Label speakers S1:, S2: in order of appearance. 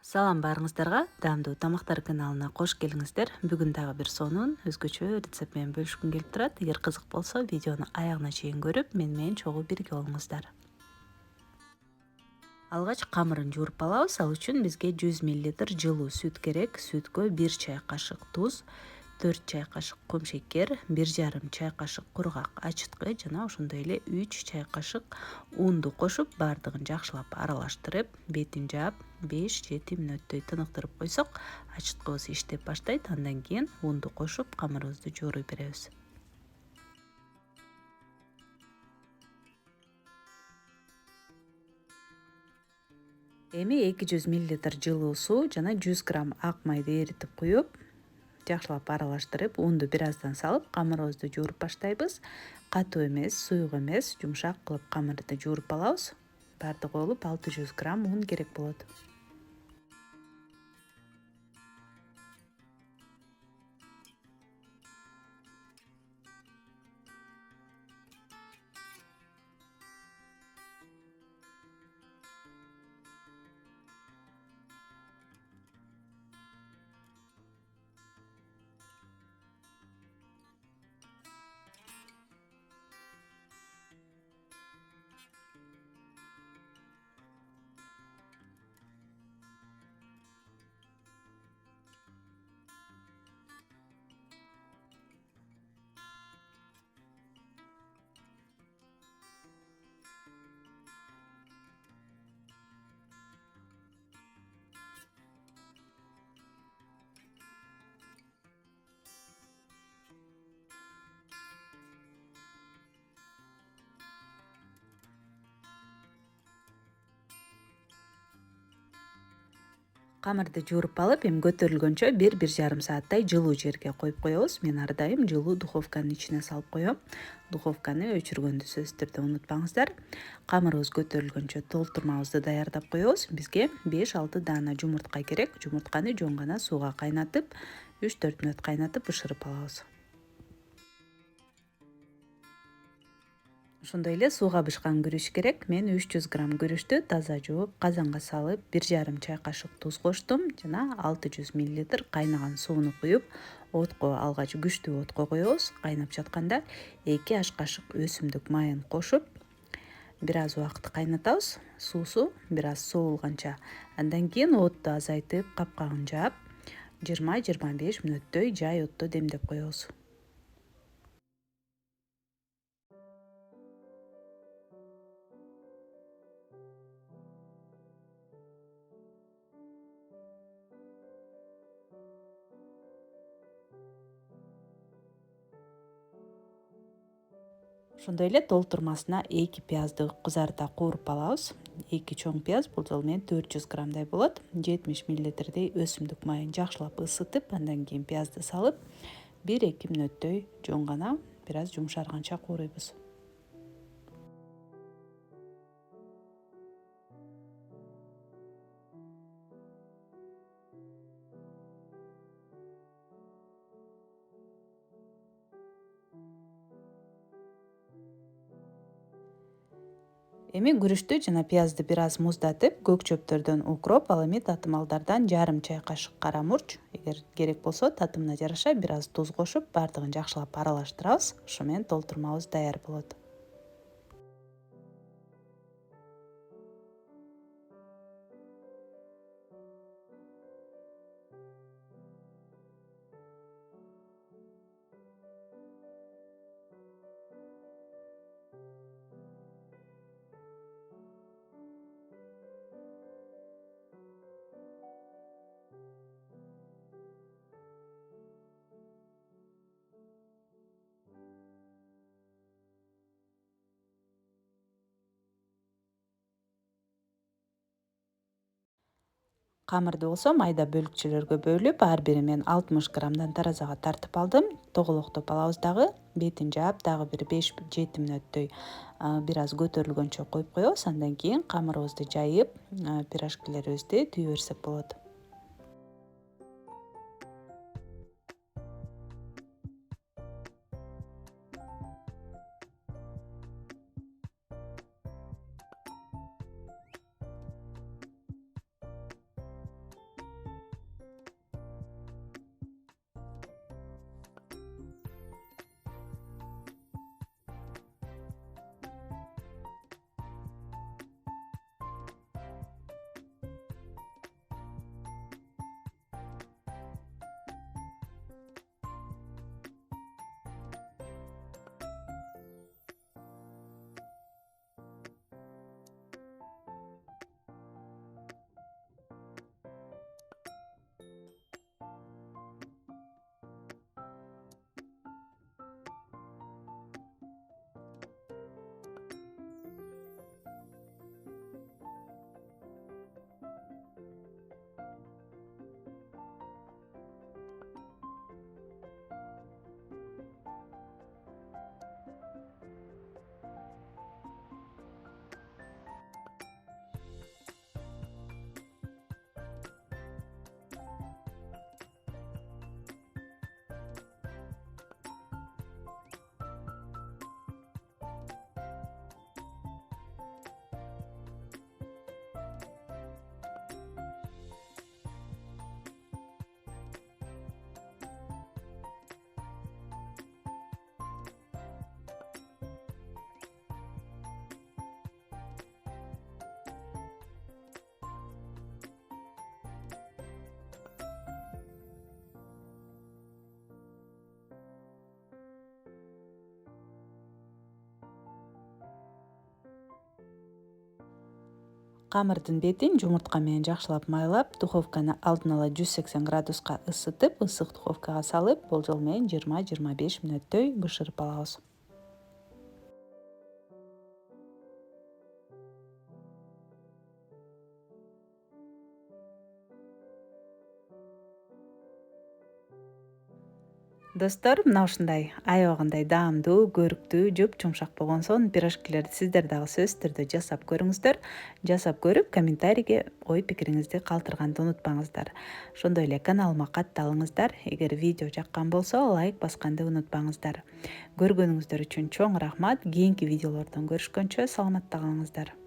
S1: Салам барыңыздарга, даамдуу тамактар каналына кош келиңиздер. Бүгүн дагы бир сонун өзгөчө рецепт менен бөлүшкүм келип турат. Эгер кызык болсо, видеону аягына чейин көрүп, менен чогуу бирге болуңуздар. Алгач камырын жууруп алабыз. Ал үчүн бизге 100 мл жылуу сүт керек. Сүткө 1 чай кашык туз, 4 чай кашык комшекер, 1,5 чай кашык кургак ачыткы жана ошондой эле 3 чай кашык унду кошуп, баардыгын жакшылап аралаштырып, бетин жаап 5-7 мүнөттөй тыныктырып койсок, ачыткыбыз иштеп баштайт. Андан кийин унду кошуп, камырыбызды жууруй беребиз. Эми 200 мл жылуу суу жана 100 грамм ак майды эритип куюп, жакшылап аралаштырып, унду бир аздан салып, камырыбызды жууруп баштайбыз. Катуу эмес, суюк эмес, жумшак кылып камырды жууруп алабыз. Баардыгы болуп 600 грамм un керек болот. Камырды жууруп алып, эми көтөрүлгөнчө 1-1,5 сааттай жылуу жерге коюп коебуз. Мен ар дайым жылуу духовканын ичине салып коем. Духовканы өчүргөндү сөзсүз түрдө унутпаңыздар. Камырыбыз көтөрүлгөнчө толтурмабызды даярдап коебуз. Бизге 5-6 даана жумуртка керек. Жумуртканы жөн гана сууга кайнатып, 3-4 мүнөт кайнатып бышырып алабыз. Ошондой эле сууга бышкан күрүч керек. Мен 300 грамм күрүчтү таза жууп, казанга салып, 1,5 чай кашык туз коштум жана 600 мл кайнаган сууну куюп, отко алгач күчтүү отко коебуз. Кайнап жатканда 2 аш кашык өсүмдүк майын кошуп, бир аз убакыт кайнатабыз. Суусу бир аз соолганча. Андан кийин отту азайтып, капкагын жаап, 20-25 мүнөттөй жай отто демдеп коебуз. Ошондой эле толтурмасына 2 пиязды кызарта кууруп алабыз. 2 чоң пияз, бул жолу мен 400 граммдай болот. 70 мл өсүмдүк майын жакшылап ысытып, андан кийин пиязды салып, 1-2 мүнөттөй жөн гана бир аз жумшарганча кууруйбуз. Эми күрүчтү жана пиязды бир аз муздатып, көк чөптөрдөн укроп, ал эми татымалдардан жарым чай кашык кара мурч, эгер керек болсо татымына жараша бир аз туз кошуп, баардыгын жакшылап аралаштырабыз. Ошо менен толтурмабыз даяр болот. Камырды болсо майда бөлүкчөлөргө бөлүп, ар бири мен 60 граммдан таразага тартып алдым. Тоголоктоп алабыз дагы. Бетин жаап, дагы бир 5-7 мүнөттөй бир аз көтөрүлгөнчө коюп коебуз. Андан кийин камырыбызды жайып, пирожкилерибизди түйө берсек болот. Камырдын бетин жумуртка менен жакшылап майлап, духовканы алдын ала 180 градуска ысытып, ысык духовкага салып, болжол менен 20-25 мүнөттөй бышырып алабыз. Достор, мына ушундай аябагандай даамдуу, көрүктүү, жуп-жумшак болгон сонун пирожкилерди сиздер дагы сөзсүз түрдө жасап көрүңүздөр. Жасап көрүп, комментарийге ой пикириңизди калтырганды унутпаңыздар. Ошондой эле каналыма катталыңыздар. Эгер видео жаккан болсо, лайк басканды унутпаңыздар. Көргөнүңүздөр үчүн чоң рахмат. Кийинки видеолордон көрүшкөнчө саламатта калыңыздар.